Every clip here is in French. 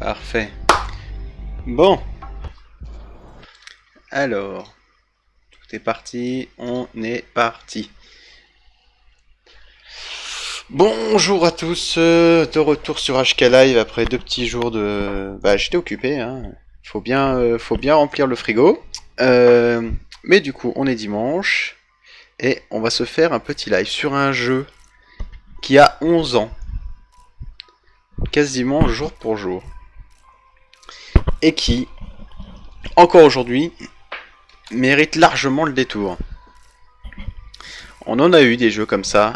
Parfait. Bon. Alors. Tout est parti. On est parti. Bonjour à tous. De retour sur HK Live après 2 petits jours de... Bah j'étais occupé. Hein. Faut bien remplir le frigo. Mais du coup on est dimanche. Et on va se faire un petit live sur un jeu qui a 11 ans. Quasiment jour pour jour. Et qui, encore aujourd'hui, mérite largement le détour. On en a eu des jeux comme ça.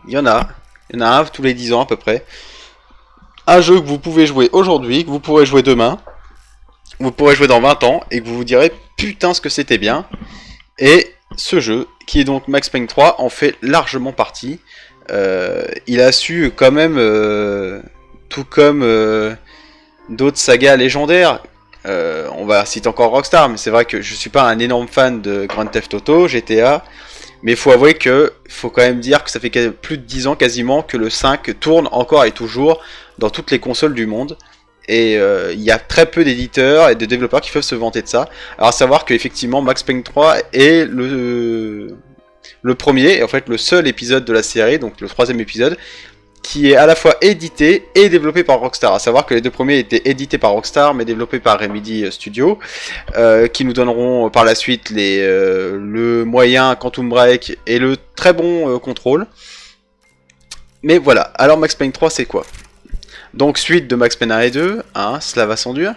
Il y en a un tous les 10 ans à peu près. Un jeu que vous pouvez jouer aujourd'hui, que vous pourrez jouer demain, vous pourrez jouer dans 20 ans, et que vous vous direz putain ce que c'était bien. Et ce jeu, qui est donc Max Payne 3, en fait largement partie. Il a su quand même, tout comme d'autres sagas légendaires, on va citer encore Rockstar, mais c'est vrai que je suis pas un énorme fan de Grand Theft Auto, GTA, mais il faut avouer que faut quand même dire que ça fait plus de 10 ans quasiment que le 5 tourne encore et toujours dans toutes les consoles du monde. Et il y a très peu d'éditeurs et de développeurs qui peuvent se vanter de ça. Alors à savoir qu'effectivement Max Payne 3 est le premier, et en fait le seul épisode de la série, donc le 3ème épisode, qui est à la fois édité et développé par Rockstar. À savoir que les 2 premiers étaient édités par Rockstar mais développés par Remedy Studio, qui nous donneront par la suite le moyen Quantum Break et le très bon Control. Mais voilà, alors Max Payne 3 c'est quoi? Donc suite de Max Payne 1 et 2, hein, cela va sans dire.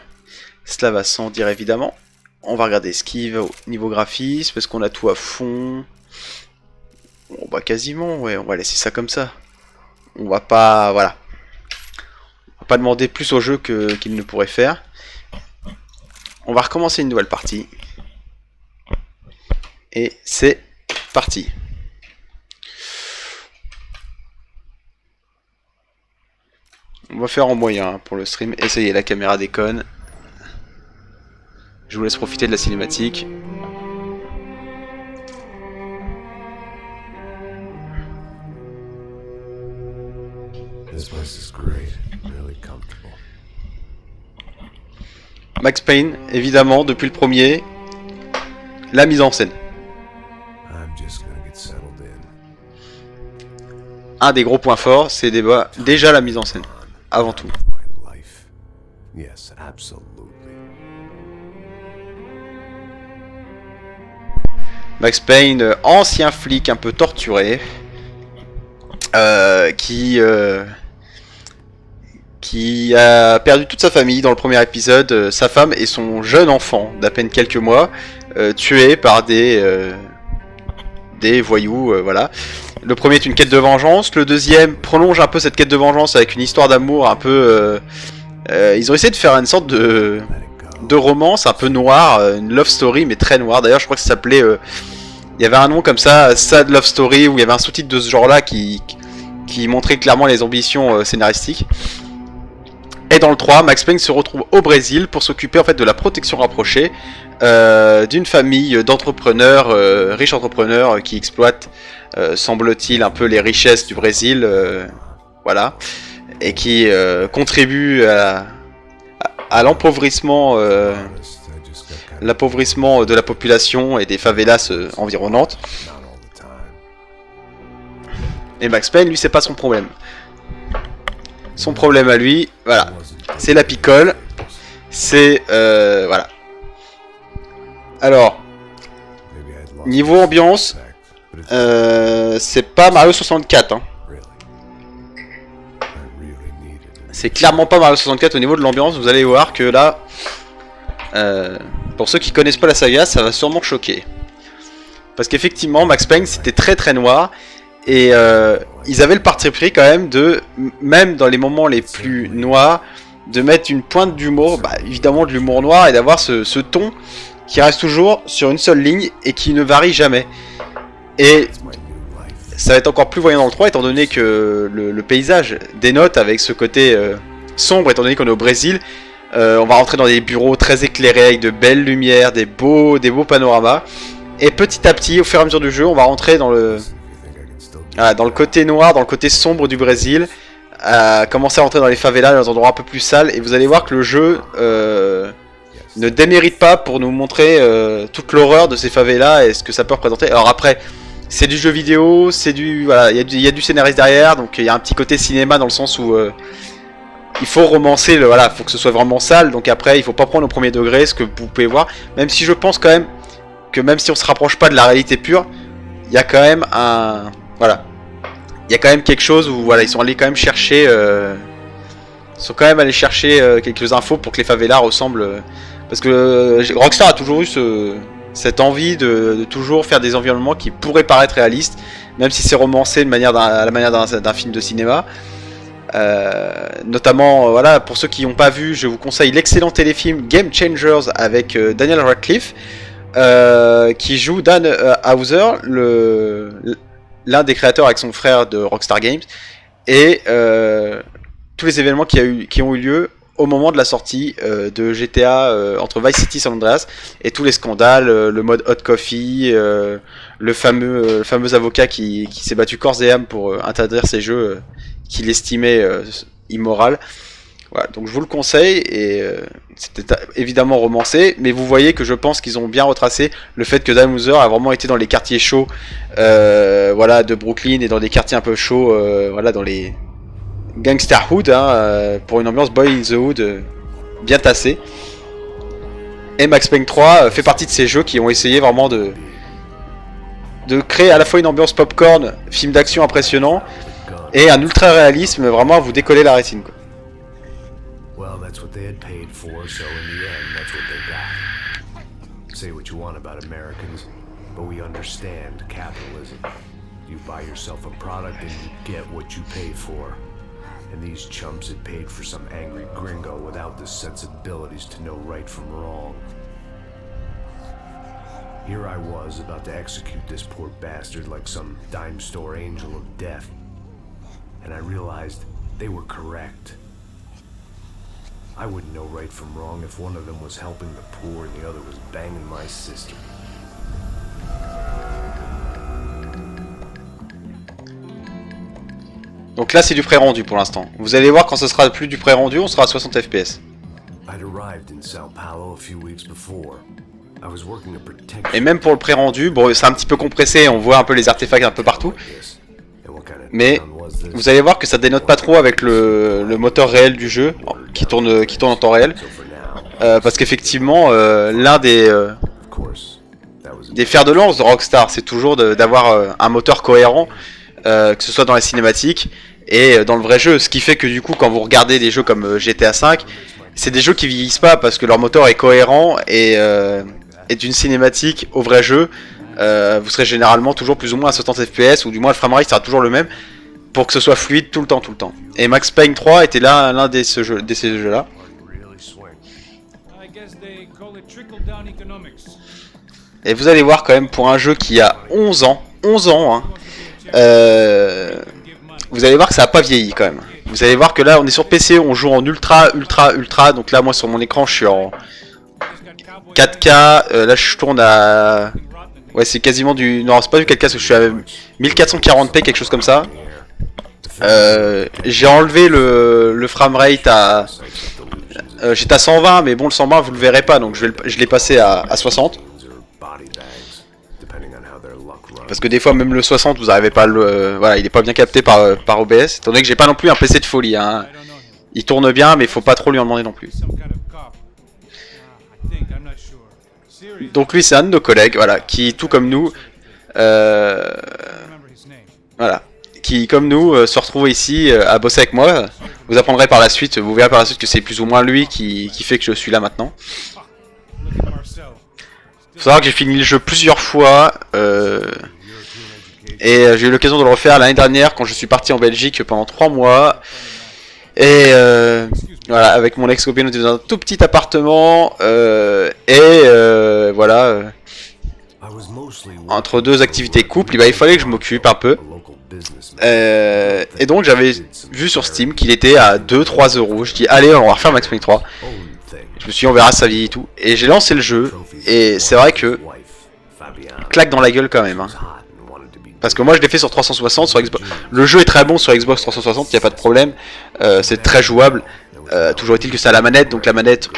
Cela va sans dire évidemment. On va regarder ce qui va au niveau graphisme, parce qu'on a tout à fond. Bon bah quasiment, ouais, on va laisser ça comme ça. On va pas, voilà. On va pas demander plus au jeu qu'il ne pourrait faire. On va recommencer une nouvelle partie. Et c'est parti. On va faire en moyen pour le stream. Essayez, la caméra déconne. Je vous laisse profiter de la cinématique. Max Payne, évidemment, depuis le premier, la mise en scène. Un des gros points forts, c'est déjà la mise en scène, avant tout. Max Payne, ancien flic un peu torturé, qui a perdu toute sa famille dans le premier épisode, sa femme et son jeune enfant d'à peine quelques mois, tués par des voyous, voilà. Le premier est une quête de vengeance, le deuxième prolonge un peu cette quête de vengeance avec une histoire d'amour un peu... ils ont essayé de faire une sorte de romance un peu noire, une love story mais très noire. D'ailleurs je crois que ça s'appelait... il y avait un nom comme ça, Sad Love Story, où il y avait un sous-titre de ce genre-là qui montrait clairement les ambitions scénaristiques. Et dans le 3, Max Payne se retrouve au Brésil pour s'occuper en fait de la protection rapprochée d'une famille d'entrepreneurs, riches entrepreneurs qui exploitent, semble-t-il, un peu les richesses du Brésil, voilà, et qui contribuent à l'appauvrissement de la population et des favelas environnantes. Et Max Payne, lui, c'est pas son problème. Son problème à lui, voilà, c'est la picole, c'est, voilà. Alors, niveau ambiance, c'est pas Mario 64, hein. C'est clairement pas Mario 64 au niveau de l'ambiance, vous allez voir que là, pour ceux qui connaissent pas la saga, ça va sûrement choquer. Parce qu'effectivement, Max Payne, c'était très très noir. Et ils avaient le parti pris quand même de, même dans les moments les plus noirs, de mettre une pointe d'humour, bah, évidemment de l'humour noir, et d'avoir ce ton qui reste toujours sur une seule ligne et qui ne varie jamais. Et ça va être encore plus voyant dans le 3 étant donné que le paysage dénote avec ce côté sombre, étant donné qu'on est au Brésil. On va rentrer dans des bureaux très éclairés avec de belles lumières, des beaux panoramas. Et petit à petit, au fur et à mesure du jeu, on va rentrer dans le côté noir, dans le côté sombre du Brésil, à commencer à rentrer dans les favelas, dans des endroits un peu plus sales, et vous allez voir que le jeu ne démérite pas pour nous montrer toute l'horreur de ces favelas et ce que ça peut représenter. Alors après, c'est du jeu vidéo, c'est du voilà, il y a du scénariste derrière, donc il y a un petit côté cinéma dans le sens où il faut romancer, voilà, faut que ce soit vraiment sale. Donc après, il faut pas prendre au premier degré ce que vous pouvez voir, même si je pense quand même que même si on se rapproche pas de la réalité pure, il y a quand même un voilà. Il y a quand même quelque chose où voilà, ils sont allés quand même chercher quelques infos pour que les favelas ressemblent parce que Rockstar a toujours eu cette envie de toujours faire des environnements qui pourraient paraître réalistes, même si c'est romancé à la manière d'un film de cinéma. Notamment voilà, pour ceux qui n'ont pas vu, je vous conseille l'excellent téléfilm Game Changers avec Daniel Radcliffe qui joue Dan Houser, l'un des créateurs avec son frère de Rockstar Games, et tous les événements qui ont eu lieu au moment de la sortie de GTA entre Vice City et San Andreas, et tous les scandales, le mode Hot Coffee, le fameux avocat qui s'est battu corps et âme pour interdire ces jeux qu'il estimait immoral. Voilà, donc je vous le conseille, et c'était évidemment romancé, mais vous voyez que je pense qu'ils ont bien retracé le fait que Dan Houser a vraiment été dans les quartiers chauds voilà, de Brooklyn, et dans des quartiers un peu chauds, voilà, dans les Gangster Hood, pour une ambiance Boy in the Hood bien tassée. Et Max Payne 3 fait partie de ces jeux qui ont essayé vraiment de créer à la fois une ambiance popcorn, film d'action impressionnant, et un ultra réalisme vraiment à vous décoller la rétine, quoi. Well, that's what they had paid for, so in the end, that's what they got. Say what you want about Americans, but we understand capitalism. You buy yourself a product and you get what you pay for. And these chumps had paid for some angry gringo without the sensibilities to know right from wrong. Here I was about to execute this poor bastard like some dime store angel of death. And I realized they were correct. I wouldn't know right from wrong if one of them was helping the poor and the other was banging my sister. Donc là c'est du pré-rendu pour l'instant. Vous allez voir quand ce sera plus du pré-rendu, on sera à 60 FPS. Et même pour le pré-rendu, bon c'est un petit peu compressé, on voit un peu les artefacts un peu partout. Mais vous allez voir que ça dénote pas trop avec le moteur réel du jeu, qui tourne en temps réel. Parce qu'effectivement, l'un des fers de lance de Rockstar, c'est toujours d'avoir un moteur cohérent, que ce soit dans les cinématiques et dans le vrai jeu. Ce qui fait que du coup, quand vous regardez des jeux comme GTA V, c'est des jeux qui vieillissent pas parce que leur moteur est cohérent, et d'une cinématique au vrai jeu, vous serez généralement toujours plus ou moins à 60 FPS, ou du moins le framerate sera toujours le même, pour que ce soit fluide tout le temps. Et Max Payne 3 était là l'un de ces jeux-là. Et vous allez voir quand même, pour un jeu qui a 11 ans, hein, vous allez voir que ça n'a pas vieilli quand même. Vous allez voir que là on est sur PC, on joue en ultra, donc là moi sur mon écran je suis en 4K, là je tourne à... Ouais, c'est quasiment du... Non, c'est pas du 4K, je suis à 1440p, quelque chose comme ça. J'ai enlevé le framerate à... j'étais à 120, mais bon, le 120 vous le verrez pas, donc je l'ai passé à 60. Parce que des fois, même le 60, vous n'arrivez pas à le... Voilà, il est pas bien capté par OBS, étant donné que j'ai pas non plus un PC de folie, hein. Il tourne bien, mais faut pas trop lui en demander non plus. Donc lui c'est un de nos collègues, voilà, qui tout comme nous, voilà, qui comme nous se retrouve ici à bosser avec moi. Vous apprendrez par la suite, vous verrez par la suite que c'est plus ou moins lui qui fait que je suis là maintenant. Faut savoir que j'ai fini le jeu plusieurs fois, et j'ai eu l'occasion de le refaire l'année dernière quand je suis parti en Belgique pendant 3 mois. Et voilà, avec mon ex-copine, on était dans un tout petit appartement, voilà, entre deux activités couple, il fallait que je m'occupe un peu. Et donc j'avais vu sur Steam qu'il était à 2-3 euros. Je dis allez, on va refaire Max Payne 3. Je me suis dit on verra ça vieillit et tout. Et j'ai lancé le jeu, et c'est vrai que claque dans la gueule quand même, hein. Parce que moi je l'ai fait sur 360, sur Xbox. Le jeu est très bon sur Xbox 360, il n'y a pas de problème. C'est très jouable. Toujours est-il que c'est à la manette, donc la manette,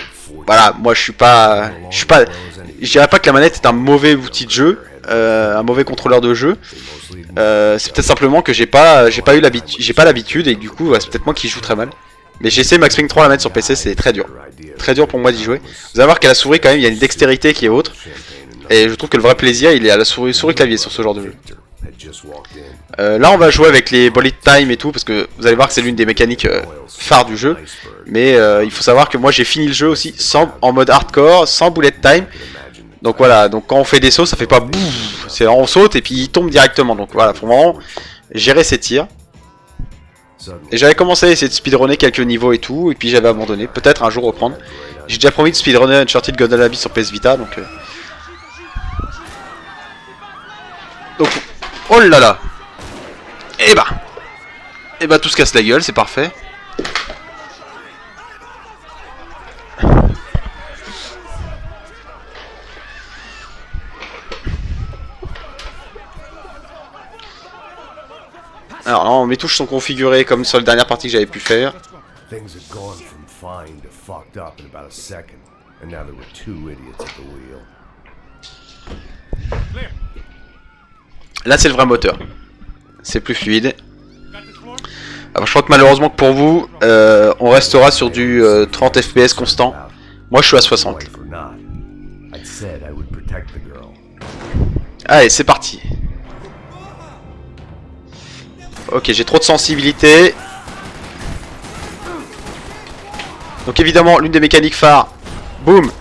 voilà, moi je dirais pas que la manette est un mauvais outil de jeu, un mauvais contrôleur de jeu. C'est peut-être simplement que j'ai pas l'habitude et du coup c'est peut-être moi qui joue très mal. Mais j'ai essayé Max Payne 3 à la mettre sur PC, c'est très dur pour moi d'y jouer. Vous allez voir qu'à la souris quand même il y a une dextérité qui est autre. Et je trouve que le vrai plaisir il est à la souris clavier sur ce genre de jeu. Là on va jouer avec les bullet time et tout parce que vous allez voir que c'est l'une des mécaniques phares du jeu. Mais il faut savoir que moi j'ai fini le jeu aussi en mode hardcore, sans bullet time. Donc voilà, donc quand on fait des sauts ça fait pas bouf, c'est on saute et puis il tombe directement. Donc voilà, faut vraiment gérer ses tirs. Et j'avais commencé à essayer de speedrunner quelques niveaux et tout, et puis j'avais abandonné, peut-être un jour reprendre. J'ai déjà promis de speedrunner Uncharted God of Abyss sur PS Vita, donc... Donc, oh là là. Et bah tout se casse la gueule, c'est parfait. Alors non, mes touches sont configurées comme sur la dernière partie que j'avais pu faire. Là c'est le vrai moteur. C'est plus fluide. Alors je crois que malheureusement que pour vous, on restera sur du 30 FPS constant. Moi je suis à 60. Allez, c'est parti. Ok, j'ai trop de sensibilité. Donc évidemment, l'une des mécaniques phares. Boum.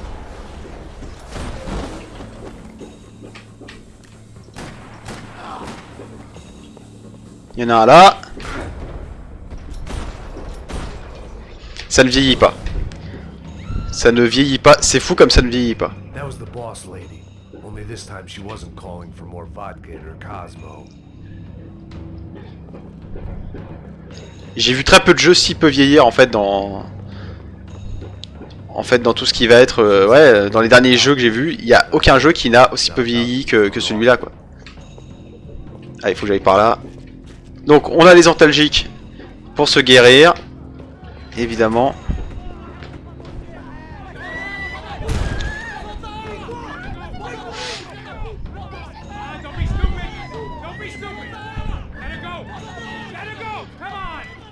Il y en a un là. Ça ne vieillit pas. Ça ne vieillit pas. C'est fou comme ça ne vieillit pas. J'ai vu très peu de jeux si peu vieillir en fait dans tout ce qui va être ouais, dans les derniers jeux que j'ai vus, il n'y a aucun jeu qui n'a aussi peu vieilli que celui-là quoi. Ah, il faut que j'aille par là. Donc on a les antalgiques pour se guérir, évidemment.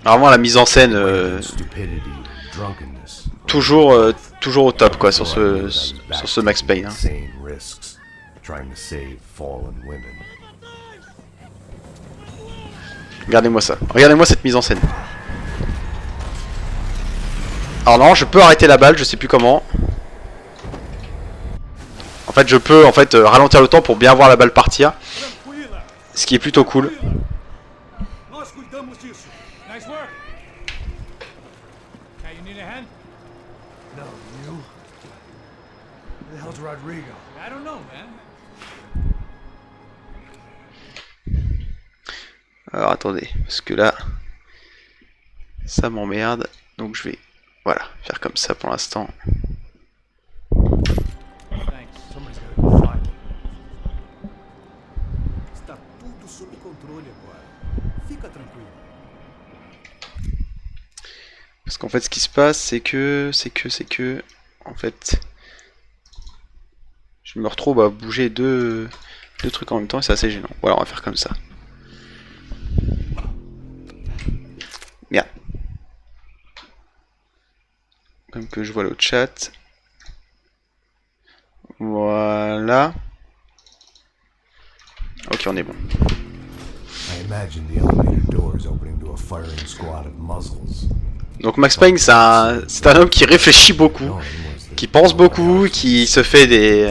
Vraiment la mise en scène toujours au top quoi sur ce Max Payne. Hein. Regardez-moi ça. Regardez-moi cette mise en scène. Alors non, je peux arrêter la balle, je sais plus comment. En fait, je peux ralentir le temps pour bien voir la balle partir. Ce qui est plutôt cool. Alors attendez, parce que là, ça m'emmerde, donc je vais, voilà, faire comme ça pour l'instant. Parce qu'en fait, ce qui se passe, c'est que, en fait, je me retrouve à bouger deux trucs en même temps et c'est assez gênant. Voilà, on va faire comme ça. Bien. Comme que je vois le chat. Voilà. Ok, on est bon. Donc Max Payne, c'est un homme qui réfléchit beaucoup, qui pense beaucoup, qui se fait des...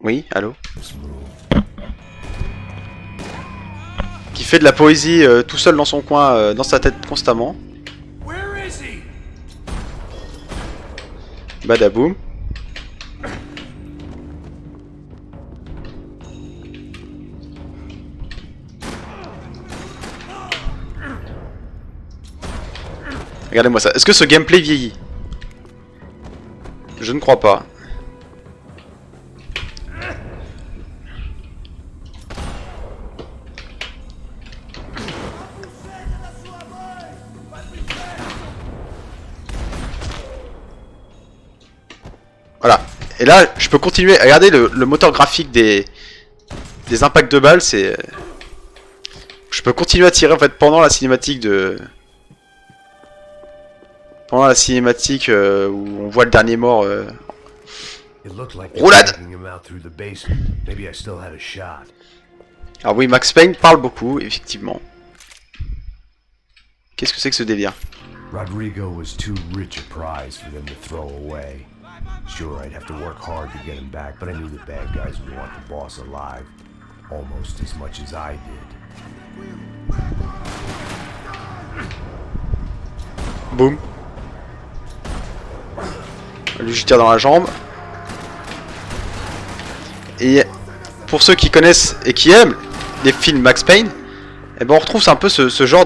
Oui, allô? Qui fait de la poésie tout seul dans son coin, dans sa tête constamment. Badaboum. Regardez-moi ça. Est-ce que ce gameplay vieillit? Je ne crois pas. Et là, je peux continuer. Regardez le moteur graphique des impacts de balles, c'est... Je peux continuer à tirer en fait pendant la cinématique de... Pendant la cinématique où on voit le dernier mort. Roulade! Alors oui, Max Payne parle beaucoup, effectivement. Qu'est-ce que c'est que ce délire? Rodrigo was too rich a prize for them to throw away. Sure, I'd have to work hard to get him back, but I knew the bad guys would want the boss alive almost as much as I did. Boum. Lui, je tire dans la jambe. Et pour ceux qui connaissent et qui aiment les films Max Payne, eh ben on retrouve un peu ce genre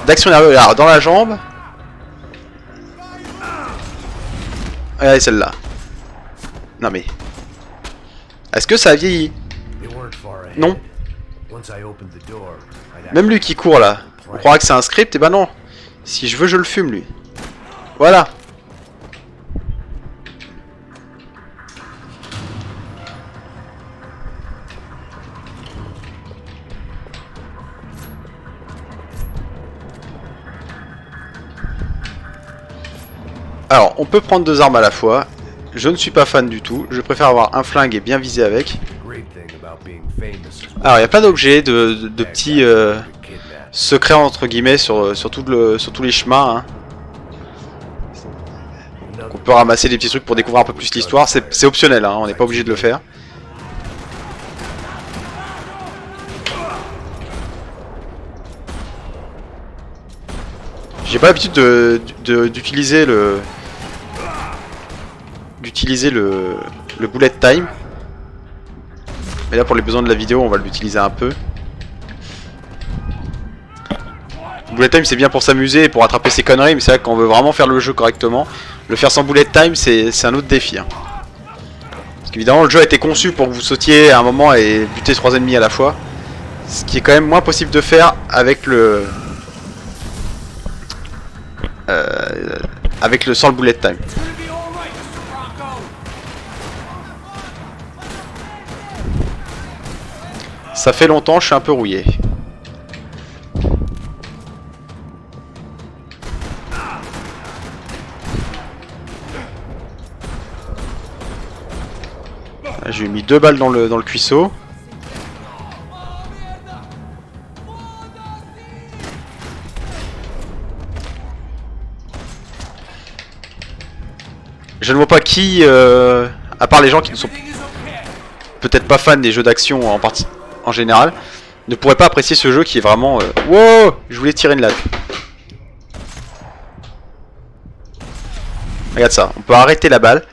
d'action nerveuse. Alors, dans la jambe. Regardez celle-là. Non mais... Est-ce que ça a vieilli? Non. Même lui qui court là. On croirait que c'est un script, et ben non. Si je veux, je le fume lui. Voilà. Alors, on peut prendre deux armes à la fois. Je ne suis pas fan du tout. Je préfère avoir un flingue et bien viser avec. Alors, il y a plein d'objets, de petits secrets entre guillemets sur tous les chemins. Hein. Donc, on peut ramasser des petits trucs pour découvrir un peu plus l'histoire. C'est optionnel, hein, on n'est pas obligé de le faire. J'ai pas l'habitude d'utiliser le bullet time. Mais là pour les besoins de la vidéo on va l'utiliser un peu. Le bullet time c'est bien pour s'amuser et pour attraper ses conneries, mais c'est vrai qu'on veut vraiment faire le jeu correctement. Le faire sans bullet time c'est un autre défi. Hein. Parce qu'évidemment le jeu a été conçu pour que vous sautiez à un moment et buter 3 ennemis à la fois. Ce qui est quand même moins possible de faire avec sans le bullet time. Ça fait longtemps, je suis un peu rouillé. J'ai mis 2 balles dans le cuisseau. Je ne vois pas qui, à part les gens qui ne sont peut-être pas fans des jeux d'action en général, ne pourrait pas apprécier ce jeu qui est vraiment... Wow, je voulais tirer une latte. Regarde ça, on peut arrêter la balle.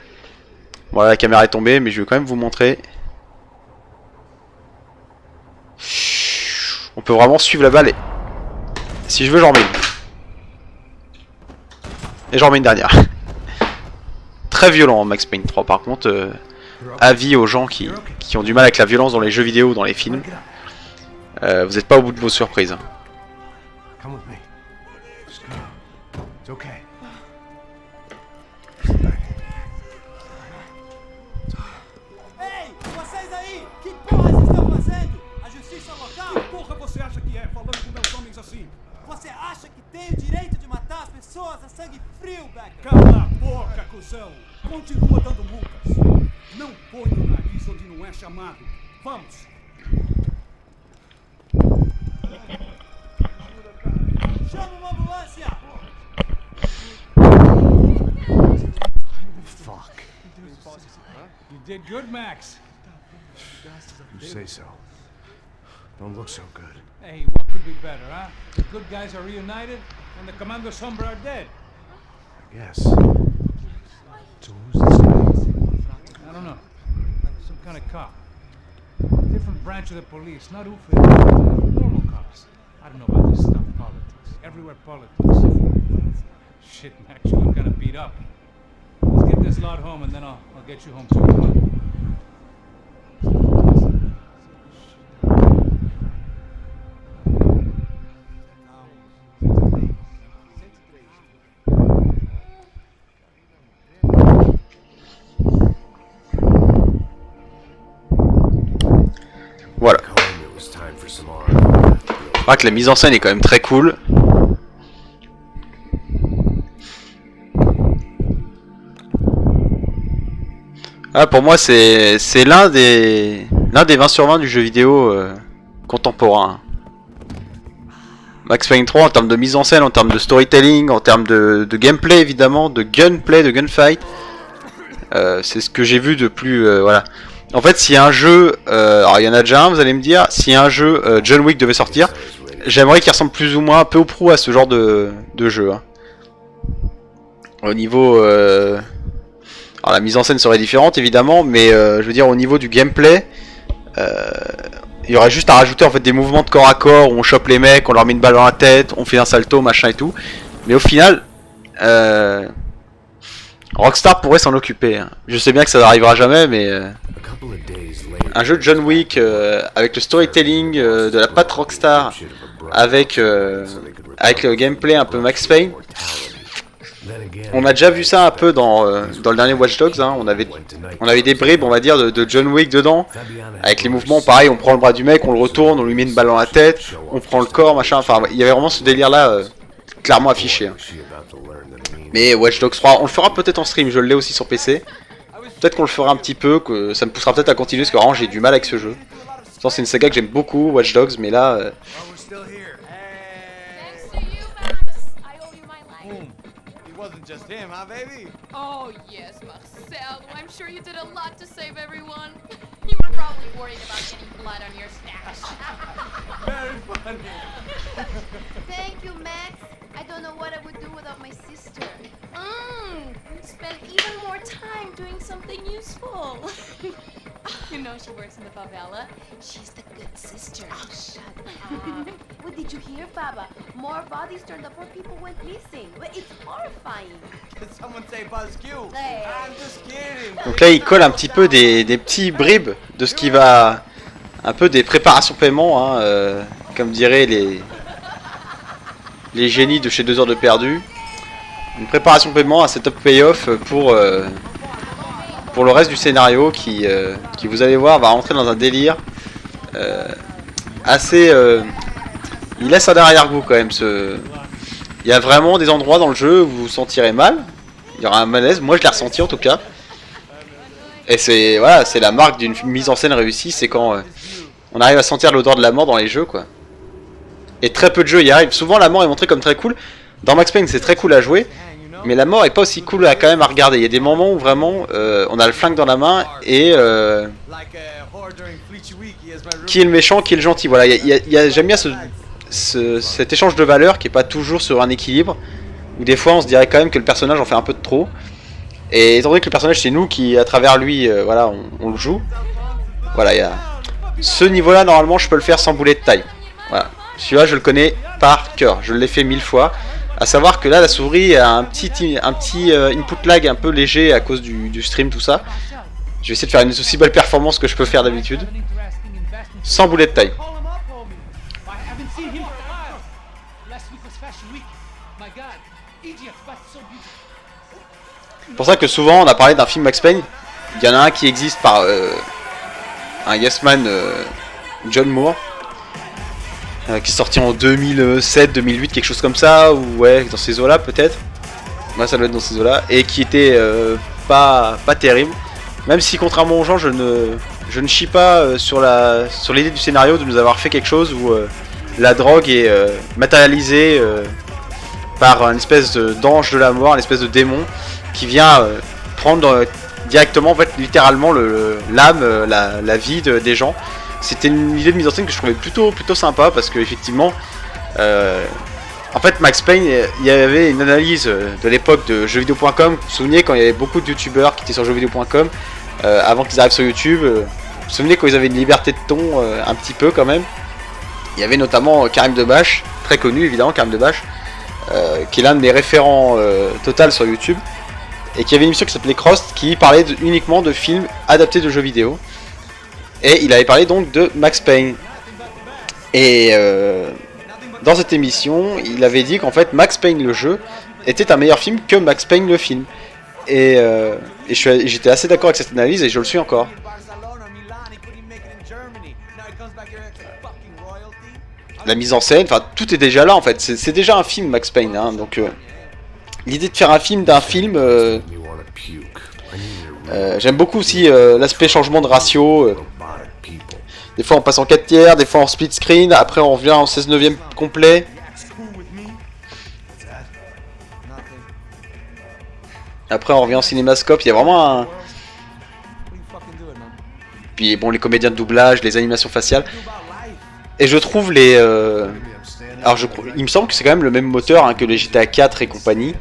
Voilà, la caméra est tombée, mais je vais quand même vous montrer. On peut vraiment suivre la balle et... Si je veux, j'en remets une. Et j'en remets une dernière. Très violent Max Payne 3 par contre. Avis aux gens qui ont du mal avec la violence dans les jeux vidéo ou dans les films. Vous n'êtes pas au bout de vos surprises. Você acha que tem o direito de matar as pessoas a sangue frio, Becker? Cala a boca, cuzão! Continua dando multas. Não põe o nariz onde não é chamado. Vamos! Chama uma ambulância! Fuck. You did good, Max. You say so. Don't look so good. Hey, what could be better, huh? The good guys are reunited, and the Commander Sombra are dead. I guess. So who's this guy? I don't know. Some kind of cop. Different branch of the police, not UFO. Normal cops. I don't know about this stuff, politics. Everywhere politics. Shit, Max, you look kind of beat up. Let's get this lot home, and then I'll get you home too. Come on. crois que la mise en scène est quand même très cool. Ah, pour moi, c'est l'un des 20 sur 20 du jeu vidéo contemporain. Max Payne 3 en termes de mise en scène, en termes de storytelling, en termes de gameplay évidemment, de gunplay, de gunfight. C'est ce que j'ai vu de plus... voilà. En fait, si un jeu... alors il y en a déjà un, vous allez me dire, si un jeu John Wick devait sortir, j'aimerais qu'il ressemble plus ou moins peu ou prou à ce genre de jeu. Hein. Au niveau... alors la mise en scène serait différente évidemment, mais je veux dire au niveau du gameplay... il y aurait juste à rajouter en fait des mouvements de corps à corps où on chope les mecs, on leur met une balle dans la tête, on fait un salto, machin et tout. Mais au final, Rockstar pourrait s'en occuper. Hein. Je sais bien que ça n'arrivera jamais, mais un jeu de John Wick avec le storytelling de la patte Rockstar, avec le gameplay un peu Max Payne. On a déjà vu ça un peu dans le dernier Watch Dogs, hein. On avait des bribes, on va dire, de John Wick dedans, avec les mouvements, pareil, on prend le bras du mec, on le retourne, on lui met une balle dans la tête, on prend le corps, machin, enfin, il y avait vraiment ce délire-là, clairement affiché. Hein. Mais Watch Dogs 3, on le fera peut-être en stream, je l'ai aussi sur PC. Peut-être qu'on le fera un petit peu, que ça me poussera peut-être à continuer, parce que vraiment j'ai du mal avec ce jeu. Pourtant, c'est une saga que j'aime beaucoup, Watch Dogs, mais là... Just him, huh, baby? Oh, yes, Marcel. I'm sure you did a lot to save everyone. You were probably worried about getting blood on your stash. Very funny. Thank you, Max. I don't know what I would do without my sister. Spend even more time doing something useful. You know she works in the favela. She's the good sister. Oh, shut up. What did you hear, Baba? More bodies turned up where people went missing. It's horrifying. Did someone say Buzz Q? Hey. I'm just kidding. Donc là, il colle un petit peu des petits bribes de ce qui va... Un peu des préparations paiement, hein, comme diraient les génies de chez 2 heures de perdu. Une préparation paiement, un setup payoff pour le reste du scénario qui vous allez voir va rentrer dans un délire assez... il laisse un arrière-goût quand même. Il y a vraiment des endroits dans le jeu où vous vous sentirez mal. Il y aura un malaise, moi je l'ai ressenti en tout cas. Et c'est voilà, c'est la marque d'une mise en scène réussie, c'est quand on arrive à sentir l'odeur de la mort dans les jeux quoi. Et très peu de jeux y arrivent. Souvent la mort est montrée comme très cool. Dans Max Payne c'est très cool à jouer. Mais la mort est pas aussi cool à quand même à regarder. Il y a des moments où vraiment on a le flingue dans la main et qui est le méchant, qui est le gentil. Voilà, j'aime bien cet échange de valeurs qui est pas toujours sur un équilibre. Où des fois on se dirait quand même que le personnage en fait un peu de trop. Et étant donné que le personnage c'est nous qui à travers lui voilà, on le joue. Voilà, il y a ce niveau là normalement je peux le faire sans boulet de taille. Voilà, celui-là je le connais par cœur, je l'ai fait 1000 fois. A savoir que là la souris a un petit input lag un peu léger à cause du stream tout ça. Je vais essayer de faire une aussi belle performance que je peux faire d'habitude. Sans boulet de taille. Call him up, homie. I haven't seen him for a while. Last week was Fashion Week. My God, Egypt, that's so beautiful. C'est pour ça que souvent on a parlé d'un film Max Payne. Il y en a un qui existe par un Yes Man John Moore. Qui est sorti en 2007, 2008, quelque chose comme ça, ou ouais, dans ces eaux-là peut-être. Ouais, ça doit être dans ces eaux-là, et qui était pas terrible. Même si contrairement aux gens, je ne chie pas sur l'idée du scénario de nous avoir fait quelque chose où la drogue est matérialisée par une espèce d'ange de la mort, une espèce de démon qui vient prendre directement, en fait, littéralement l'âme, la vie des gens. C'était une idée de mise en scène que je trouvais plutôt sympa parce que effectivement, en fait Max Payne, il y avait une analyse de l'époque de jeuxvideo.com. Vous vous souvenez quand il y avait beaucoup de youtubeurs qui étaient sur jeuxvideo.com avant qu'ils arrivent sur YouTube. Vous vous souvenez quand ils avaient une liberté de ton un petit peu quand même. Il y avait notamment Karim Debache, très connu évidemment Karim Debache, qui est l'un de mes référents total sur YouTube, et qui avait une émission qui s'appelait Crost qui parlait uniquement de films adaptés de jeux vidéo. Et il avait parlé donc de Max Payne. Et dans cette émission, il avait dit qu'en fait Max Payne le jeu était un meilleur film que Max Payne le film. Et j'étais assez d'accord avec cette analyse et je le suis encore. la mise en scène, enfin tout est déjà là en fait. C'est déjà un film Max Payne, hein, donc l'idée de faire un film d'un film, You wanna puke. I need a j'aime beaucoup aussi l'aspect changement de ratio. robotic people. Des fois on passe en 4 tiers, des fois en split screen, après on revient en 16/9 complet. Après on revient en cinémascope, il y a vraiment un... Puis bon, les comédiens de doublage, les animations faciales. Et je trouve les... Alors il me semble que c'est quand même le même moteur hein, que les GTA 4 et compagnie.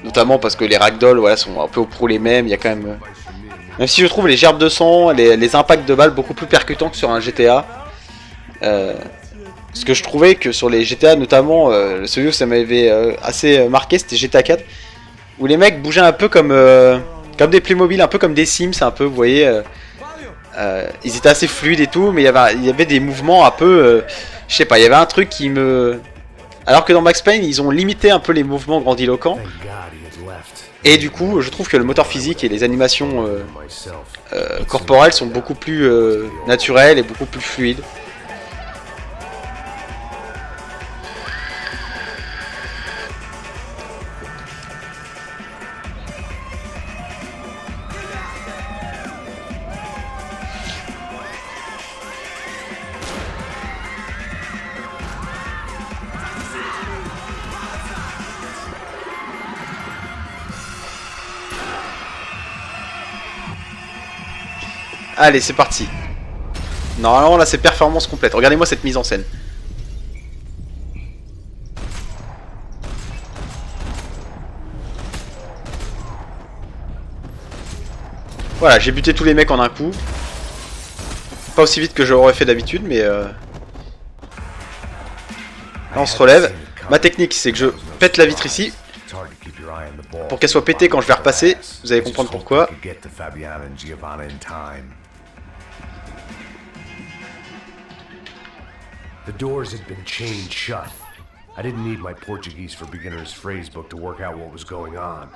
Notamment parce que les ragdoll voilà, sont un peu au pro les mêmes, il y a quand même... Même si je trouve les gerbes de sang, les impacts de balles beaucoup plus percutants que sur un GTA. Ce que je trouvais que sur les GTA, notamment celui où ça m'avait assez marqué, c'était GTA 4. Où les mecs bougeaient un peu comme des Playmobil, un peu comme des Sims, un peu, vous voyez. Ils étaient assez fluides et tout, mais il y avait des mouvements un peu... je sais pas, il y avait un truc qui me... Alors que dans Max Payne, ils ont limité un peu les mouvements grandiloquents. Thank God he had left. Et du coup, je trouve que le moteur physique et les animations Myself. corporelles sont beaucoup plus naturelles et beaucoup plus fluides. Allez, c'est parti. Normalement, là, c'est performance complète. Regardez-moi cette mise en scène. Voilà, j'ai buté tous les mecs en un coup. Pas aussi vite que je l'aurais fait d'habitude, mais... Là, on se relève. Ma technique, c'est que je pète la vitre ici. Pour qu'elle soit pétée quand je vais repasser. Vous allez comprendre pourquoi. The doors had been chained shut. I didn't need my Portuguese for Beginners phrase book to work out what was going on.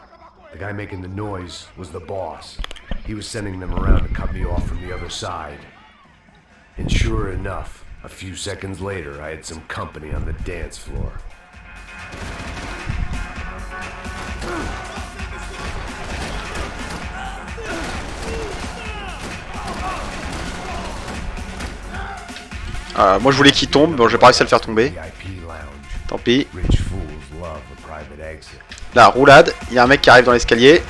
The guy making the noise was the boss. He was sending them around to cut me off from the other side. And sure enough, a few seconds later, I had some company on the dance floor. Moi je voulais qu'il tombe, bon j'ai pas réussi à le faire tomber. VIP lounge. Tant pis. Rich fools love a private exit. Là, roulade, il y a un mec qui arrive dans l'escalier.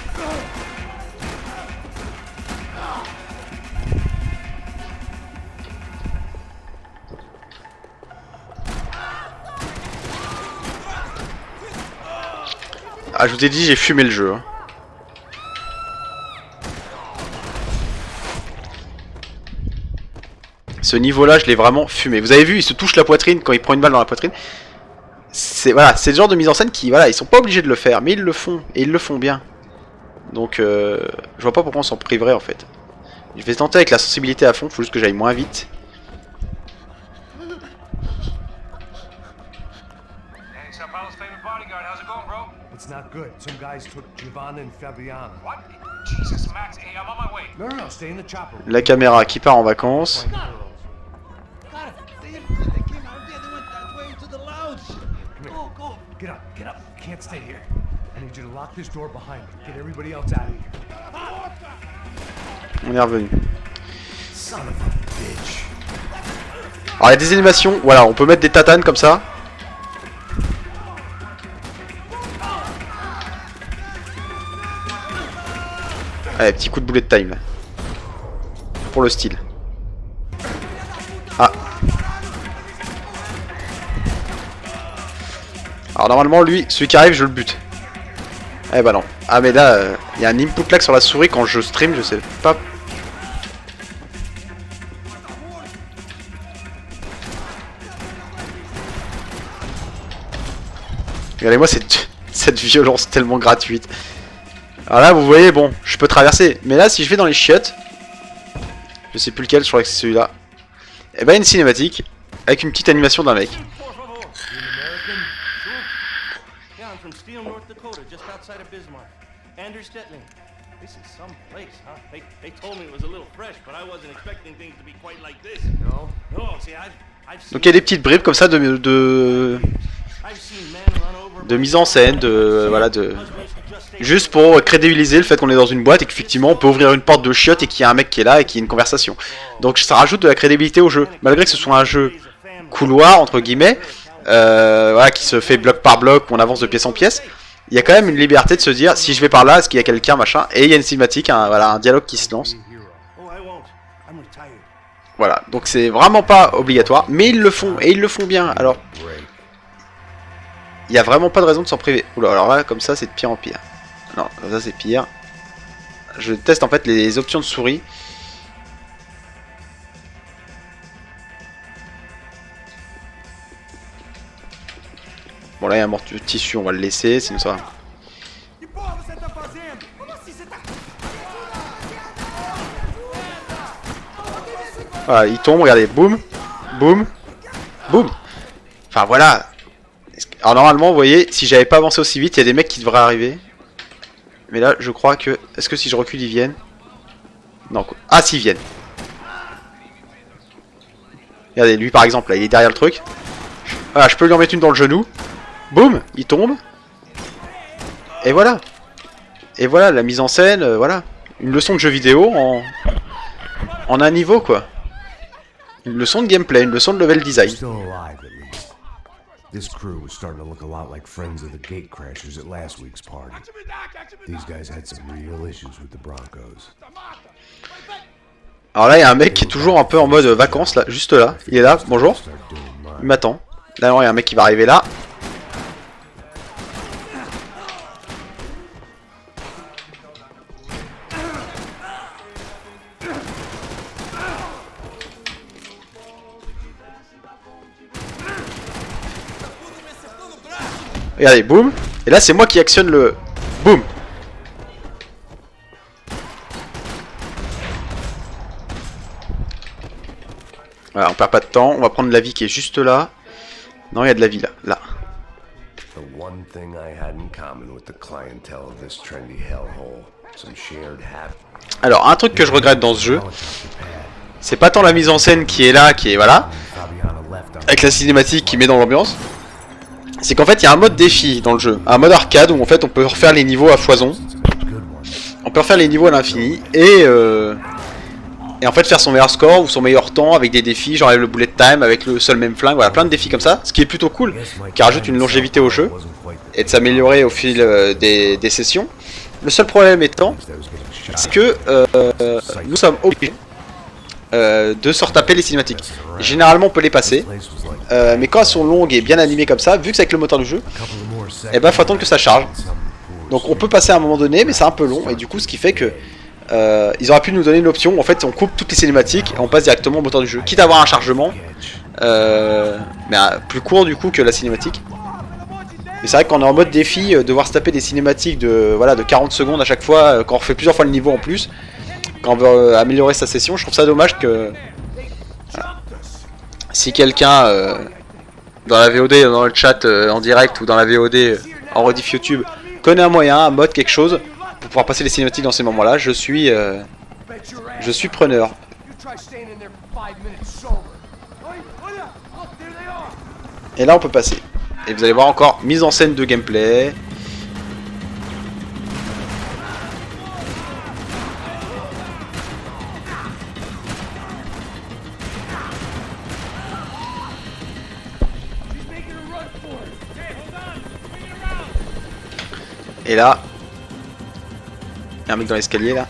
Ah, je vous ai dit, j'ai fumé le jeu. Hein. Ce niveau-là, je l'ai vraiment fumé. Vous avez vu, il se touche la poitrine quand il prend une balle dans la poitrine. C'est voilà, c'est le genre de mise en scène qui, voilà, ils sont pas obligés de le faire, mais ils le font et ils le font bien. Donc, je vois pas pourquoi on s'en priverait en fait. Je vais tenter avec la sensibilité à fond, faut juste que j'aille moins vite. Hey, Sao Paulo's favorite bodyguard. How's it going, bro? It's not good. Some guys took Giovanna and Fabiana. What? Jesus, Max. Hey, I'm on my way. No, stay in the chopper. La caméra qui part en vacances. They came out there, they went that way to the lounge. Go, go. Get up. Can't stay here. I need you to lock this door behind me. Get everybody else out of here. On est revenu. Son of a bitch. Alors il y a des animations, voilà, on peut mettre des tatanes comme ça. Allez, petit coup de bullet time là. Pour le style. Ah. Alors normalement lui, celui qui arrive je le bute. Eh bah non. Ah mais là, il y a un input lag sur la souris quand je stream, je sais pas. Regardez-moi cette violence tellement gratuite. Alors là vous voyez, bon, je peux traverser. Mais là si je vais dans les chiottes, je sais plus lequel, je crois que c'est celui-là. Et bah une cinématique avec une petite animation d'un mec. Yeah, I'm from Steele, North Dakota, just outside of Bismarck. Andrew Stetling. This is some place, huh? They told me it was a little fresh, but I wasn't expecting things to be quite like this. No? No, see, I've seen... Donc il y a des petites bribes comme ça I've seen men run over de mise en scène, voilà, juste pour crédibiliser le fait qu'on est dans une boîte et qu'effectivement on peut ouvrir une porte de chiottes et qu'il y a un mec qui est là et qu'il y a une conversation. Donc ça rajoute de la crédibilité au jeu, malgré que ce soit un jeu couloir entre guillemets, voilà, qui se fait bloc par bloc, où on avance de pièce en pièce. Il y a quand même une liberté de se dire si je vais par là, est-ce qu'il y a quelqu'un, machin, et il y a une cinématique, voilà, un dialogue qui se lance. Voilà, donc c'est vraiment pas obligatoire, mais ils le font, et ils le font bien. Alors, il y a vraiment pas de raison de s'en priver. Oula, alors là, comme ça, c'est de pire en pire. Non, comme ça, c'est pire. Je teste en fait les options de souris. Bon, là, il y a un morceau de tissu, on va le laisser, sinon ça va. Que porra você tá fazendo? Como assim você tá... Voilà, il tombe, regardez, boum, boum, boum. Enfin, voilà. Alors, normalement, vous voyez, si j'avais pas avancé aussi vite, il y a des mecs qui devraient arriver. Mais là, je crois que... Est-ce que si je recule, ils viennent? Non, quoi. Ah, s'ils viennent. Regardez, lui, par exemple, là, il est derrière le truc. Voilà, je peux lui en mettre une dans le genou. Boum, il tombe. Et voilà. Et voilà, la mise en scène, voilà. Une leçon de jeu vidéo en un niveau, quoi. Une leçon de gameplay, une leçon de level design. Still alive, at least. This crew was starting to look a lot like friends of the Gatecrashers at last week's party. These guys had some real issues with the Broncos. Alors là, il y a un mec qui est toujours un peu en mode vacances, là, juste là. Il est là, bonjour. Il m'attend. Là, non, il y a un mec qui va arriver là. Regardez, boum. Et là, c'est moi qui actionne le... Boum. Voilà, on perd pas de temps. On va prendre la vie qui est juste là. Non, il y a de la vie là. Là. The one thing I had in common with the clientele of this trendy hellhole, some shared habits. Alors, un truc que je regrette dans ce jeu, c'est pas tant la mise en scène qui est là, qui est voilà, avec la cinématique qui met dans l'ambiance. C'est qu'en fait il y a un mode défi dans le jeu, un mode arcade où en fait on peut refaire les niveaux à foison. On peut refaire les niveaux à l'infini et en fait faire son meilleur score ou son meilleur temps avec des défis, genre le bullet time avec le seul même flingue, voilà, plein de défis comme ça, ce qui est plutôt cool, qui rajoute une longévité au jeu et de s'améliorer au fil des sessions. Le seul problème étant, c'est que nous sommes obligés de se retaper les cinématiques. Généralement on peut les passer, mais quand elles sont longues et bien animées comme ça, vu que c'est avec le moteur du jeu, et ben faut attendre que ça charge. Donc on peut passer à un moment donné, mais c'est un peu long, et du coup ce qui fait que ils auraient pu nous donner une option où en fait on coupe toutes les cinématiques et on passe directement au moteur du jeu, quitte à avoir un chargement, mais plus court du coup que la cinématique. Mais c'est vrai qu'on est en mode défi, devoir se taper des cinématiques de, voilà, de 40 secondes à chaque fois, quand on refait plusieurs fois le niveau en plus, quand on veut améliorer sa session, je trouve ça dommage que... Voilà. Si quelqu'un dans la VOD, dans le chat en direct ou dans la VOD en rediff YouTube connaît un moyen, un mode, quelque chose pour pouvoir passer les cinématiques dans ces moments-là, je suis preneur. Et là on peut passer. Et vous allez voir encore mise en scène de gameplay. Et là, il y a un mec dans l'escalier là.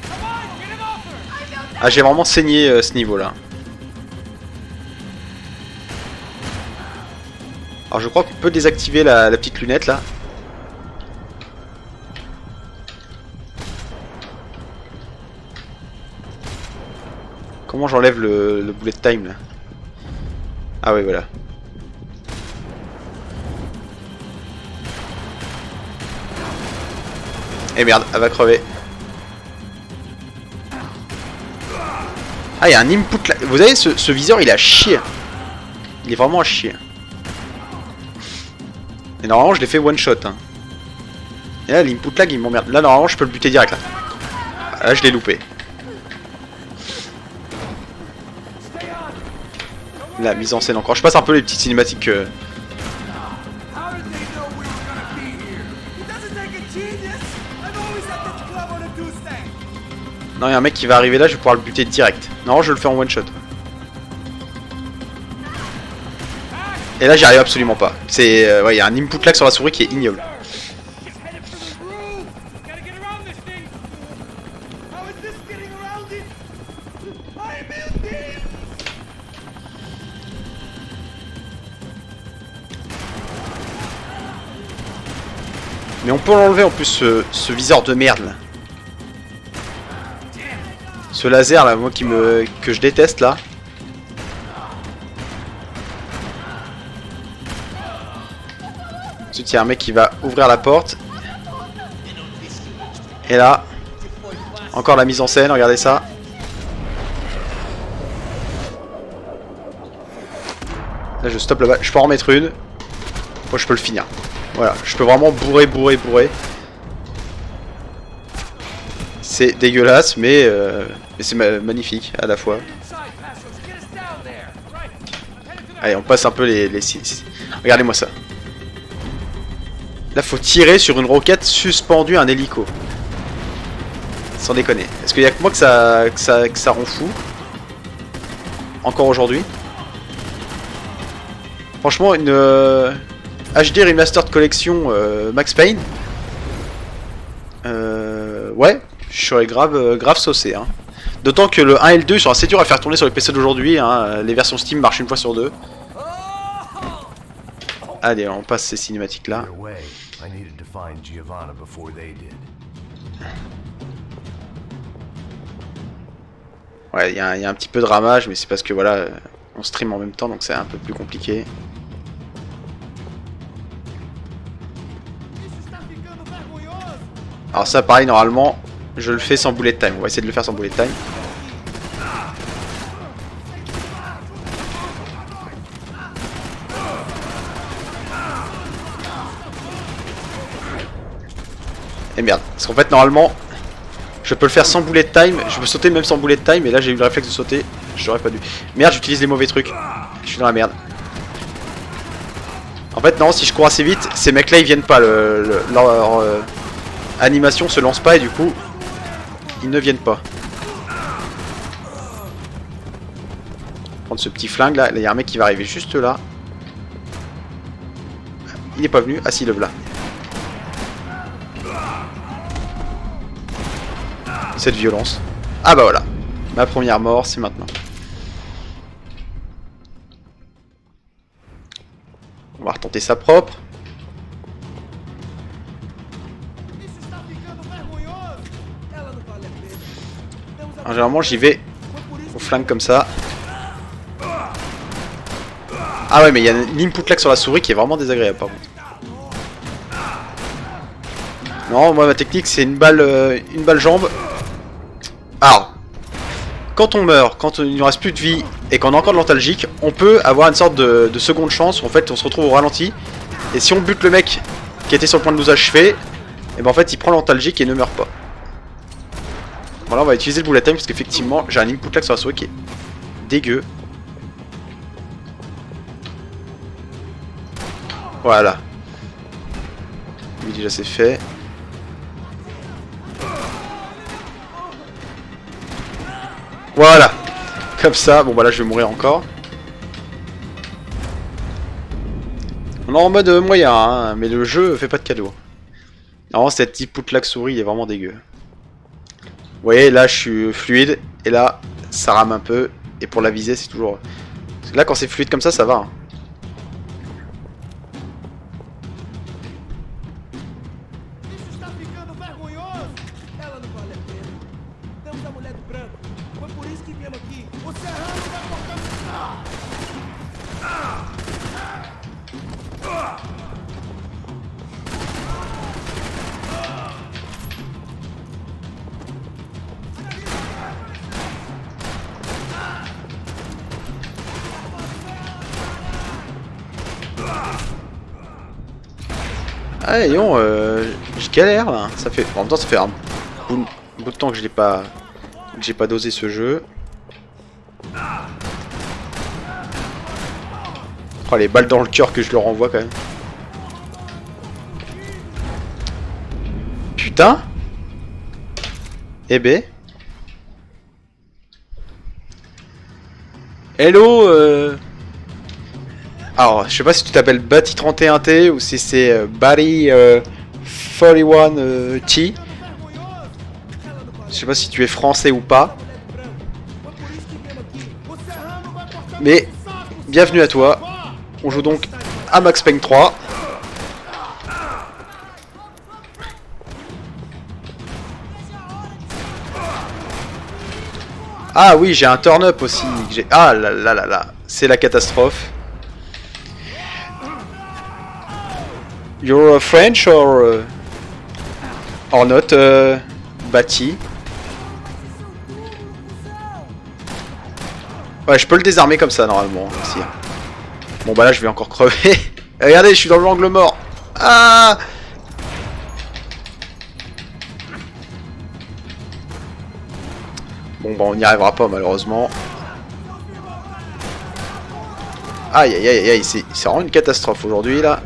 Ah, j'ai vraiment saigné ce niveau là. Alors je crois qu'on peut désactiver la petite lunette là. Comment j'enlève le bullet time là? Ah oui, voilà. Et merde, elle va crever. Ah, il y a un input là. Vous savez, ce viseur il est à chier. Il est vraiment à chier. Et normalement je l'ai fait one shot hein. Et là l'input lag il m'emmerde. Là normalement je peux le buter direct là. Là, je l'ai loupé. La mise en scène encore. Je passe un peu les petites cinématiques. How did they know we were gonna be here? It doesn't take a genius. I've always had that clever to do things. Non, il y a un mec qui va arriver là, je vais pouvoir le buter direct. Non, je le fais en one shot. Et là, j'y arrive absolument pas. C'est, ouais, il y a un input lag sur la souris qui est ignoble. It's headed for the roof. Gotta get around this thing. How is this getting around it? I'm building. Mais on peut l'enlever en plus, ce viseur de merde là. Ce laser là, moi que je déteste là. Ensuite, il y a un mec qui va ouvrir la porte. Et là, encore la mise en scène, regardez ça. Là, je stoppe là-bas. Je peux en remettre une. Moi, je peux le finir. Voilà, je peux vraiment bourrer. C'est dégueulasse, mais c'est magnifique à la fois. Allez, on passe un peu les... Regardez-moi ça. Là, faut tirer sur une roquette suspendue à un hélico. Sans déconner. Est-ce qu'il y a que moi que ça rend fou? Encore aujourd'hui. Franchement, une HD Remastered Collection Max Payne. Ouais, je serais grave saucé. Hein. D'autant que le 1 et le 2 sont assez durs à faire tourner sur les PC d'aujourd'hui. Hein. Les versions Steam marchent une fois sur deux. Allez, on passe ces cinématiques là. Either way, I needed to find Giovanna before they did. Ouais, il y a un petit peu de ramage, mais c'est parce que voilà, on stream en même temps, donc c'est un peu plus compliqué. Alors ça, pareil, normalement, je le fais sans bullet time. On va essayer de le faire sans bullet time. Et merde, parce qu'en fait, normalement, je peux le faire sans bullet time. Je peux sauter même sans bullet time, et là, j'ai eu le réflexe de sauter. J'aurais pas dû. Merde, j'utilise les mauvais trucs. Je suis dans la merde. En fait, non, si je cours assez vite, ces mecs-là, ils viennent pas. Leur animation se lance pas, et du coup, ils ne viennent pas. Prendre ce petit flingue là. Là, il y a un mec qui va arriver juste là. Il est pas venu. Ah si, le voilà. Cette violence. Ah bah voilà. Ma première mort, c'est maintenant. On va retenter ça propre. Alors, généralement, j'y vais au flingue comme ça. Ah ouais, mais il y a une input lag sur la souris qui est vraiment désagréable par contre. Non, moi ma technique c'est une balle jambe. Alors, quand on meurt, quand il ne reste plus de vie et qu'on a encore de l'antalgique, on peut avoir une sorte de seconde chance où en fait on se retrouve au ralenti. Et si on bute le mec qui était sur le point de nous achever, et ben en fait il prend l'antalgique et ne meurt pas. Voilà, on va utiliser le bullet time parce qu'effectivement j'ai un input lag sur la souris qui est dégueu. Voilà. Lui déjà c'est fait. Voilà. Comme ça, bon bah là je vais mourir encore. On est en mode moyen, hein, mais le jeu fait pas de cadeau. Non, cette input lag souris est vraiment dégueu. Vous voyez, là je suis fluide, et là ça rame un peu, et pour la viser c'est toujours... Là quand c'est fluide comme ça va. Hein. Ah, disons, je galère là. Ça fait... En même temps, ça fait un Un bout de temps que j'ai pas dosé ce jeu. Oh, les balles dans le cœur que je leur envoie quand même. Putain. Eh ben. Hello. Alors, je sais pas si tu t'appelles Batty 31T ou si c'est Batty 41T. Je sais pas si tu es français ou pas. Mais bienvenue à toi. On joue donc à Max Payne 3. Ah oui, j'ai un turn-up aussi. Ah là là là là. C'est la catastrophe. You're French or not, Batty? Ouais, je peux le désarmer comme ça normalement aussi. Bon bah là je vais encore crever. Regardez, je suis dans l'angle mort. Ah! Bon bah on n'y arrivera pas malheureusement. Aïe aïe aïe aïe, c'est vraiment une catastrophe aujourd'hui là.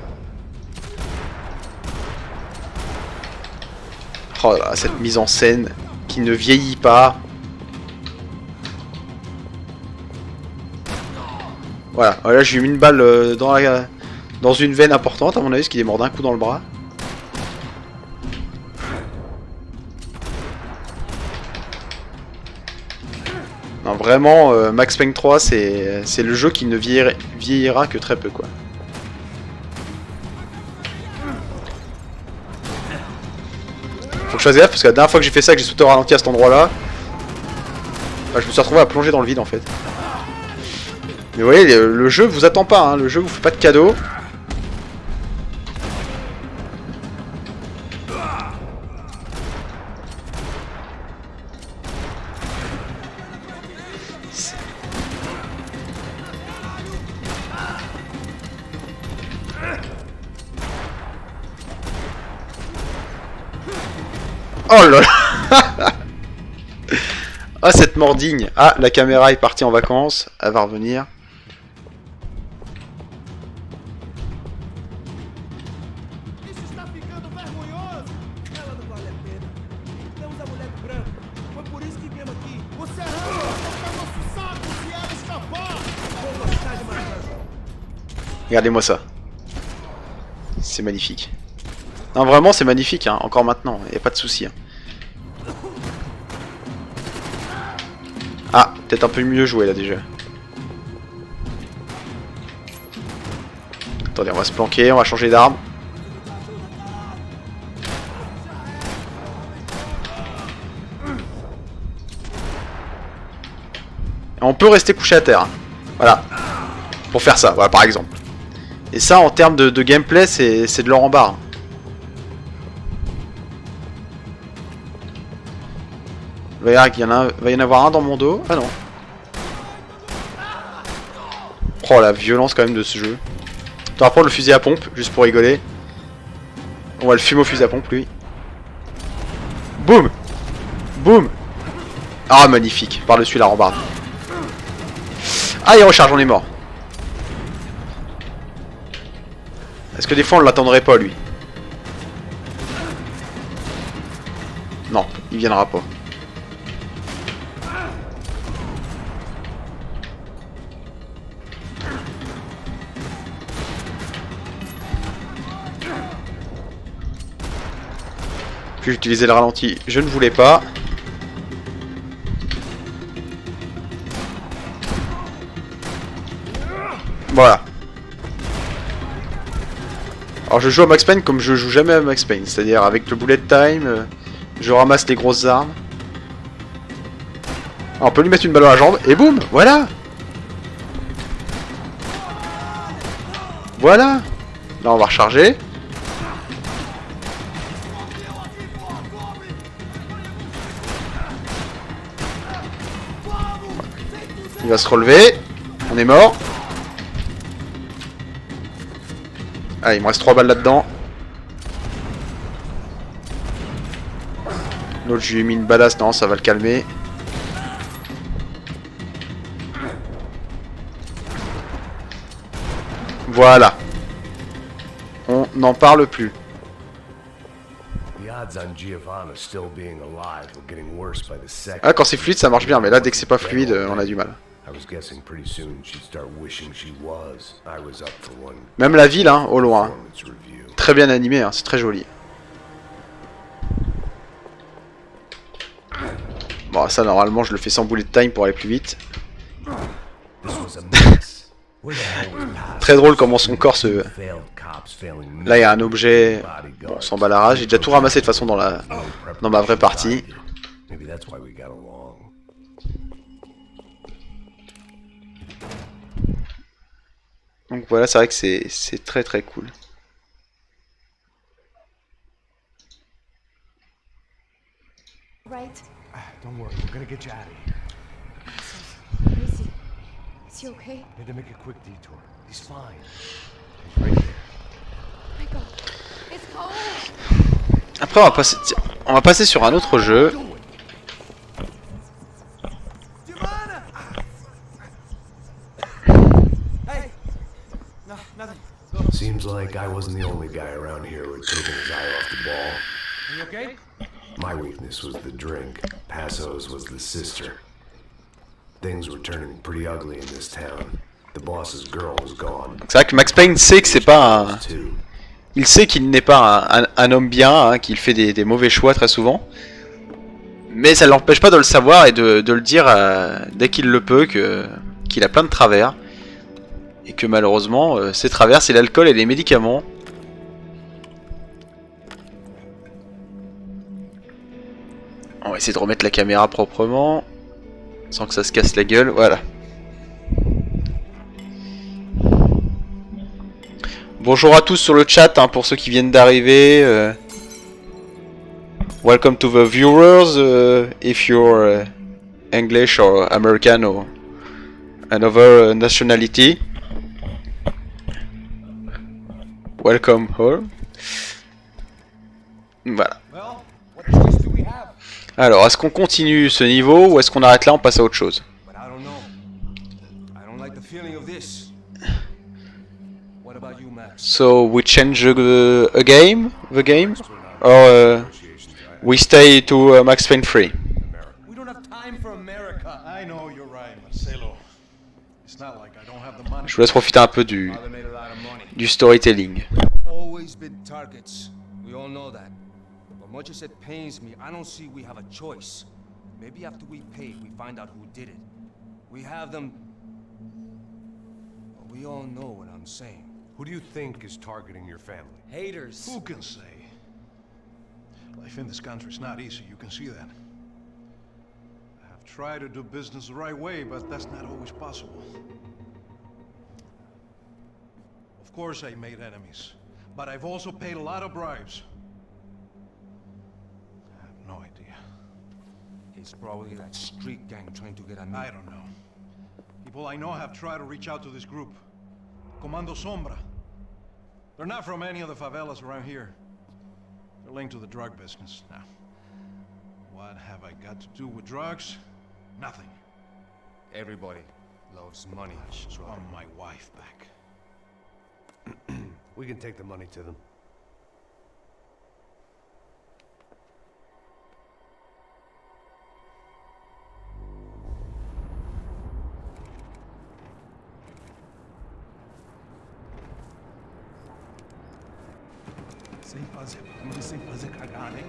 Oh là là, cette mise en scène qui ne vieillit pas. Voilà, là j'ai mis une balle dans une veine importante à mon avis, parce qu'il est mort d'un coup dans le bras. Non vraiment, Max Payne 3 c'est le jeu qui ne vieillira que très peu quoi. Faut que je fasse gaffe parce que la dernière fois que j'ai fait ça, que j'ai sauté au ralenti à cet endroit là, bah, je me suis retrouvé à plonger dans le vide en fait. Mais vous voyez, le jeu vous attend pas, hein, le jeu vous fait pas de cadeau. Oh là là. Ah cette mordigne. Ah la caméra est partie en vacances. Elle va revenir. Regardez-moi ça. C'est magnifique. Non vraiment c'est magnifique hein. Encore maintenant, y a pas de souci. Hein. Ah, peut-être un peu mieux joué là déjà. Attendez, on va se planquer, on va changer d'arme. On peut rester couché à terre. Hein. Voilà. Pour faire ça, voilà par exemple. Et ça en termes de gameplay c'est de l'or en barre. Il va y en avoir un dans mon dos. Ah non. Oh la violence quand même de ce jeu. On va prendre le fusil à pompe, juste pour rigoler. On va le fumer au fusil à pompe lui. Boum. Boum. Ah magnifique, par-dessus la rambarde. Ah il recharge, on est mort. Est-ce que des fois on l'attendrait pas lui? Non, il viendra pas. Puis j'utilisais le ralenti, je ne voulais pas. Voilà. Alors je joue à Max Payne comme je joue jamais à Max Payne, c'est-à-dire avec le bullet time, je ramasse les grosses armes. Alors, on peut lui mettre une balle dans la jambe et boum, voilà. Voilà. Là on va recharger. Il va se relever. On est mort. Ah, il me reste 3 balles là-dedans. L'autre, je lui ai mis une badass, non, ça va le calmer. Voilà. On n'en parle plus. The odds on Giovanna still being alive were getting worse by the second. Ah, quand c'est fluide, ça marche bien, mais là, dès que c'est pas fluide, on a du mal. I was guessing pretty soon she'd start wishing she was. I was up for one Même la ville, hein, au loin. performance review. Très bien animé, hein, c'est très joli. Bon, ça, normalement, je le fais sans bullet time pour aller plus vite. This was a mess. Where the hell was Paz? Très drôle comment son corps se... Failed cops failing me. Là, il y a un objet... Bon, Bodyguards. sans balarage. J'ai déjà tout ramassé de toute façon dans ma vraie partie. Maybe that's why we got along. Donc voilà, c'est vrai que c'est très très cool. Right? Don't worry, we're gonna get you out of here. Where is he? Is he okay? Need to make a quick detour. He's fine. He's right there. Oh my god. It's cold. Après, on va passer sur un autre jeu. Giovanna! Hey! No, nothing. Seems like I wasn't the only guy around here who had taken his eye off the ball. Are you okay? My weakness was the drink. Passo's was the sister. Things were turning pretty ugly in this town. The boss's girl was gone, C'est vrai que Max Payne sait que c'est pas un... too. Il sait qu'il n'est pas un homme bien, hein, qu'il fait des mauvais choix très souvent. Mais ça ne l'empêche pas de le savoir et de le dire dès qu'il le peut qu'il a plein de travers. Et que malheureusement, ces travers, c'est l'alcool et les médicaments. On va essayer de remettre la caméra proprement, sans que ça se casse la gueule, voilà. Bonjour à tous sur le chat, hein, pour ceux qui viennent d'arriver. Welcome to the viewers, if you're English or American or another nationality. Welcome all. Voilà. Well, what choice do we have? Alors, est-ce qu'on continue ce niveau ou est-ce qu'on arrête là, on passe à autre chose? But I don't know. I don't like the feeling of this. What about you, Max? So we change the game, or we stay to Max Payne 3. We don't have time for America. I know you're right, Marcelo. It's not like I don't have the money. Je vous laisse profiter un peu du Father made a lot of money. storytelling. Always been targets. We all know that. But much as it pains me, I don't see we have a choice. Maybe after we pay, we find out who did it. We have them. Well, we all know what I'm saying. Who do you think is targeting your family? Haters. Who can say? Life in this country is not easy, you can see that. I have tried to do business the right way, but that's not always possible. Of course I made enemies, but I've also paid a lot of bribes. I have no idea. It's probably that street gang trying to get at me. I don't know. People I know have tried to reach out to this group. Comando Sombra. They're not from any of the favelas around here. They're linked to the drug business. Now, what have I got to do with drugs? Nothing. Everybody loves money. I just want my wife back. We can take the money to them. Sem fazer cagada, hein?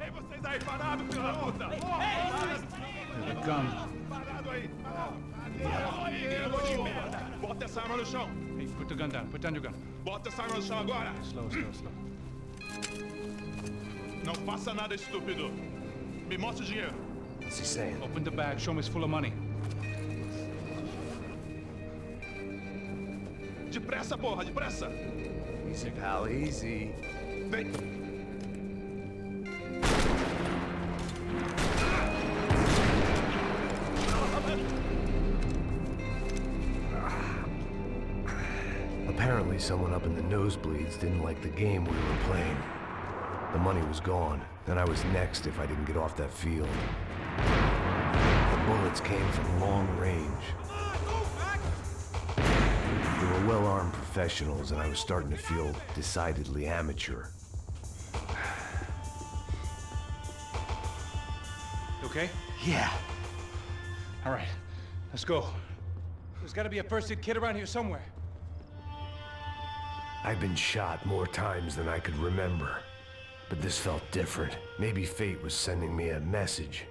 Ei, vocês aí parados, filha da puta! The gun. Parado aí! Bota essa arma no chão! Hey, put the gun down. Put down your gun. Bota essa arma no chão agora! Slow, slow, slow. Não faça nada estúpido! Me mostre o dinheiro! What's he saying? Open the bag. Show me it's full of money. Depressa, porra, depressa! Easy, pal, easy. Vem! Apparently, someone up in the nosebleeds didn't like the game we were playing. The money was gone, and I was next if I didn't get off that field. The bullets came from long range. They were well-armed professionals, and I was starting to feel decidedly amateur. You okay? Yeah. All right, let's go. There's got to be a first-aid kit around here somewhere. I've been shot more times than I could remember. But this felt different. Maybe fate was sending me a message.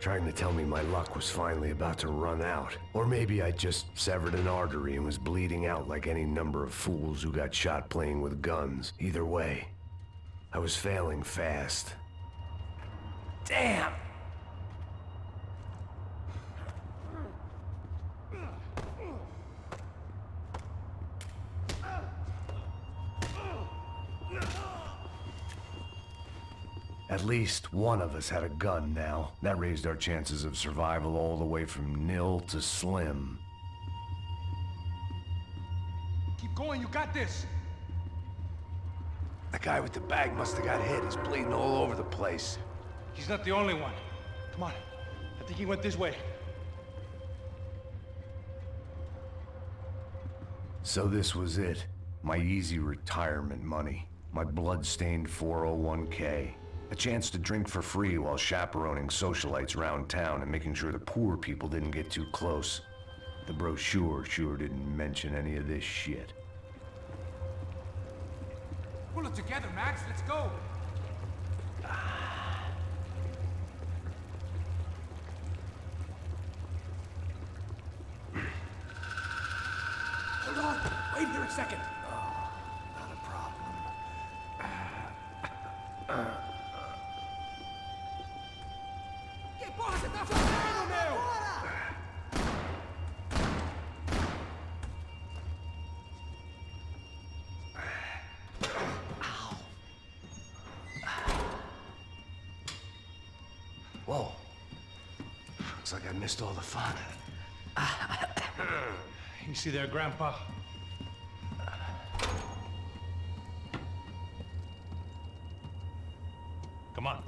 Trying to tell me my luck was finally about to run out. Or maybe I just severed an artery and was bleeding out like any number of fools who got shot playing with guns. Either way, I was failing fast. Damn! At least one of us had a gun now. That raised our chances of survival all the way from nil to slim. Keep going, you got this. The guy with the bag must have got hit. He's bleeding all over the place. He's not the only one. Come on, I think he went this way. So this was it. My easy retirement money. My blood-stained 401k. A chance to drink for free while chaperoning socialites around town and making sure the poor people didn't get too close. The brochure sure didn't mention any of this shit. Pull it together, Max. Let's go. Hold on. Wait here a second. Not a problem. Que porra você tá fazendo, meu? Whoa. Looks like I missed all the fun. You see there, Grandpa? Come on.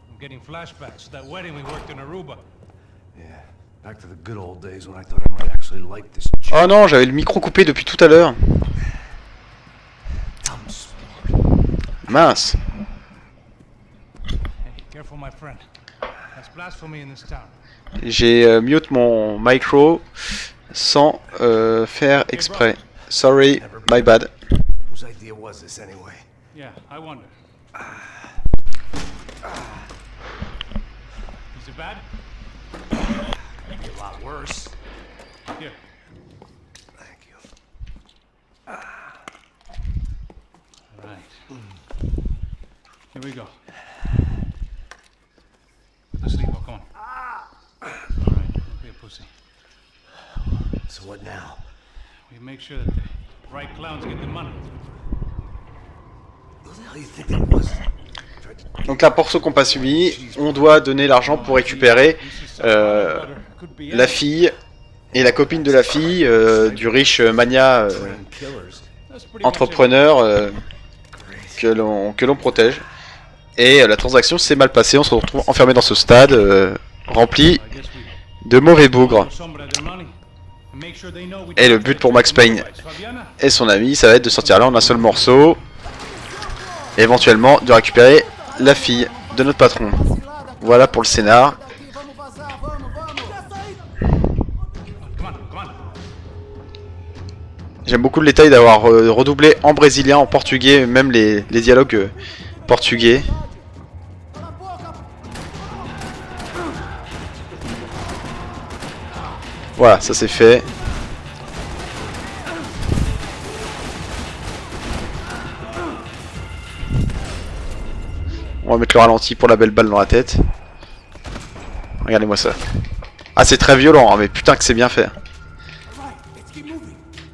I'm getting flashbacks to that wedding we worked in Aruba. Yeah, back to the good old days when I thought I might actually like this chick. Oh non, j'avais le micro coupé depuis tout à l'heure. Mince. Hey, careful, my friend. That's blasphemy in this town. J'ai mute mon micro sans faire exprès. Sorry, my bad. Whose idea was this anyway? Yeah, I wonder. Is it bad? Maybe a lot worse. Here. Thank you. All right. Here we go. Put the sleep on, come on. All right, don't be a pussy. So what now? We make sure that the right clowns get the money. Who the hell you think that was? Donc là, pour ceux qui n'ont pas suivi, on doit donner l'argent pour récupérer la fille et la copine de la fille du riche mania entrepreneur que l'on protège. Et la transaction s'est mal passée, on se retrouve enfermé dans ce stade rempli de mauvais bougres. Et le but pour Max Payne et son ami, ça va être de sortir là en un seul morceau. Et éventuellement de récupérer la fille de notre patron. Voilà pour le scénar. J'aime beaucoup le détail d'avoir redoublé en brésilien, en portugais, même les dialogues portugais. Voilà, ça c'est fait. On va mettre le ralenti pour la belle balle dans la tête. Regardez-moi ça. Ah, c'est très violent, hein, mais putain que c'est bien fait.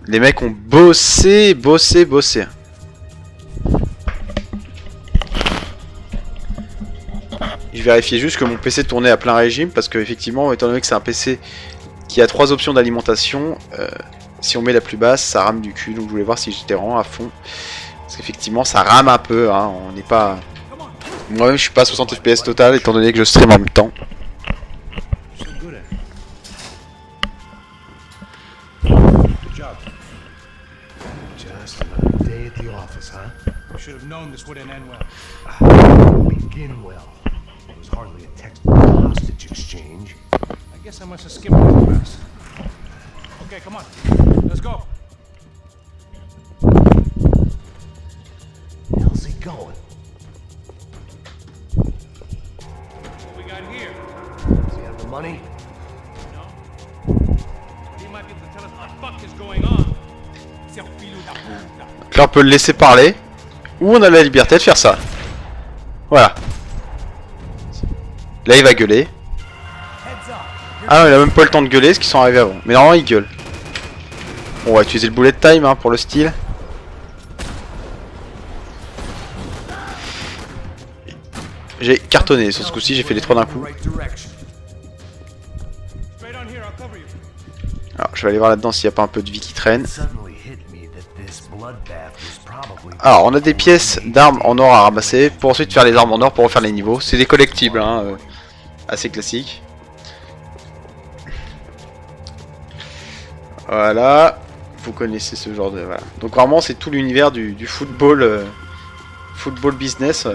Les mecs ont bossé. Je vérifiais juste que mon PC tournait à plein régime, parce que effectivement, étant donné que c'est un PC qui a 3 options d'alimentation, Si on met la plus basse, ça rame du cul. Donc je voulais voir si j'étais vraiment à fond. Parce qu'effectivement, ça rame un peu. Hein. On n'est pas... Moi-même, je suis pas à 60 FPS total, étant donné que je stream en même temps. So good at it. Good job. Just another day at the office, huh? You should have known this wouldn't end well. Begin well. It was hardly a textbook hostage exchange. I guess I must have skipped one class. Okay, come on. Let's go. How's he going? What we got here? Does he have the money? No? He might be able to tell us what the fuck is going on. C'est un filou da puta. Donc là, on peut le laisser parler. Ou on a la liberté de faire ça. Voilà. Là, il va gueuler. Ah non, il a même pas le temps de gueuler, ce qu'ils sont arrivés avant. Mais normalement, il gueule. Bon, on va utiliser le bullet time hein, pour le style. J'ai cartonné, sur ce coup-ci, j'ai fait les 3 d'un coup. Straight on here, I'll cover you. Alors, je vais aller voir là-dedans s'il n'y a pas un peu de vie qui traîne. Suddenly hit me that this bloodbath was probably Alors, on a des pièces d'armes en or à ramasser pour ensuite faire les armes en or pour refaire les niveaux. C'est des collectibles, hein, assez classiques. Voilà, vous connaissez ce genre de... Voilà. Donc vraiment, c'est tout l'univers du football, football business.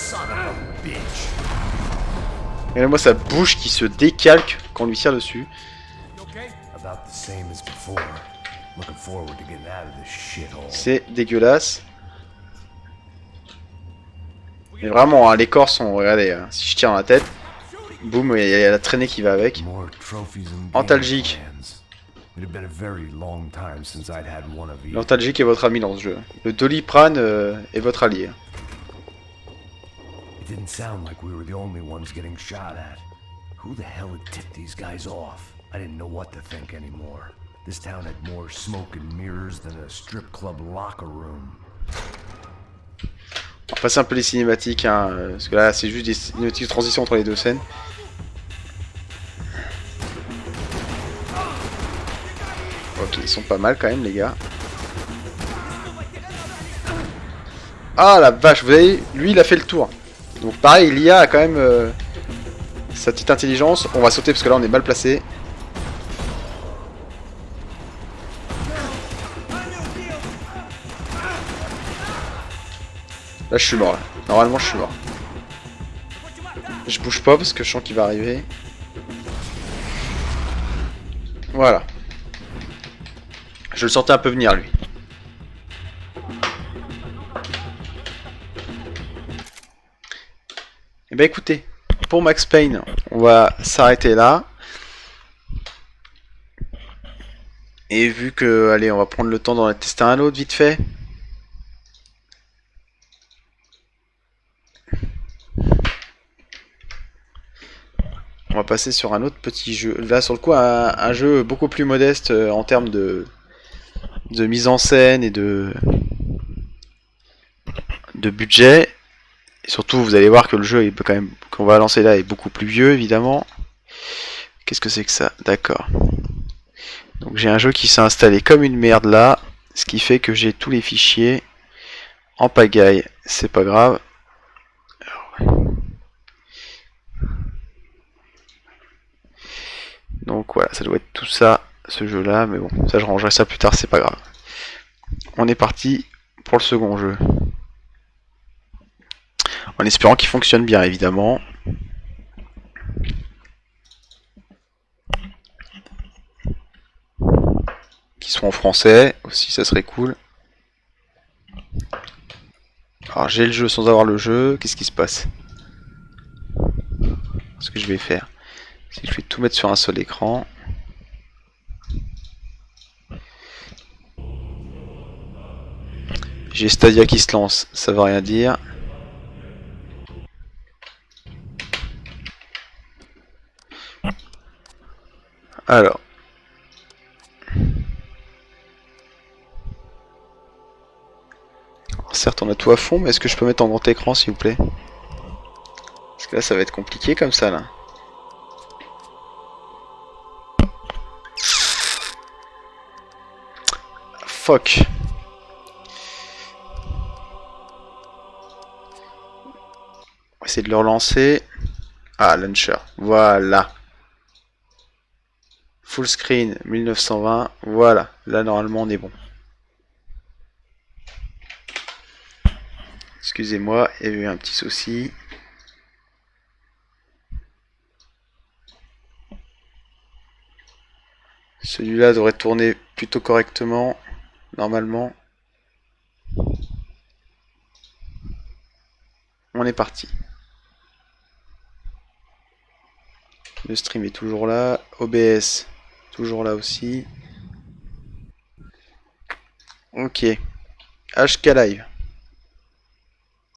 son of a bitch. Et là, moi, sa bouche qui se décalque quand on lui tire dessus. You okay? About the same as before. Looking forward to getting out of this shithole. C'est dégueulasse. Mais vraiment, hein, les corps sont... Regardez, hein, si je tire dans la tête, boum, il y a la traînée qui va avec. More trophies and Antalgique. game plans. It had been a very long time since I'd had one of these. L'Antalgique est votre ami dans ce jeu. Le Doliprane est votre allié. It didn't sound like we were the only ones getting shot at. Who the hell had tipped these guys off? I didn't know what to think anymore. This town had more smoke and mirrors than a strip club locker room. On va passer un peu les cinématiques, hein, parce que là c'est juste des cinématiques de transition entre les deux scènes. Ok, ils sont pas mal quand même les gars. Ah la vache, vous voyez, lui il a fait le tour. Donc pareil, l'IA a quand même sa petite intelligence. On va sauter parce que là on est mal placé. Là je suis mort là. Normalement je suis mort. Je bouge pas parce que je sens qu'il va arriver. Voilà. Je le sentais un peu venir lui. Et bah écoutez, pour Max Payne, on va s'arrêter là. Et vu que, allez, on va prendre le temps d'en tester un autre vite fait. On va passer sur un autre petit jeu. Là, sur le coup, un jeu beaucoup plus modeste en termes de mise en scène et de budget. Et surtout, vous allez voir que le jeu est quand même qu'on va lancer là est beaucoup plus vieux, évidemment. Qu'est-ce que c'est que ça? D'accord. Donc j'ai un jeu qui s'est installé comme une merde là, ce qui fait que j'ai tous les fichiers en pagaille. C'est pas grave. Alors... Donc voilà, ça doit être tout ça, ce jeu là, mais bon, ça je rangerai ça plus tard, c'est pas grave. On est parti pour le second jeu. En espérant qu'il fonctionne bien, évidemment. Qu'ils soient en français, aussi, ça serait cool. Alors, j'ai le jeu sans avoir le jeu. Qu'est-ce qui se passe? Ce que je vais faire, c'est que je vais tout mettre sur un seul écran. J'ai Stadia qui se lance, ça veut rien dire. Alors. Certes, on a tout à fond, mais est-ce que je peux mettre en grand écran, s'il vous plaît? Parce que là, ça va être compliqué comme ça, là. fuck. On va essayer de le relancer. Ah, launcher. Voilà. Full screen 1920. Voilà. Là, normalement, on est bon. Excusez-moi, il y a eu un petit souci. Celui-là devrait tourner plutôt correctement, normalement. On est parti. Le stream est toujours là. OBS, toujours là aussi. Ok. HK Live.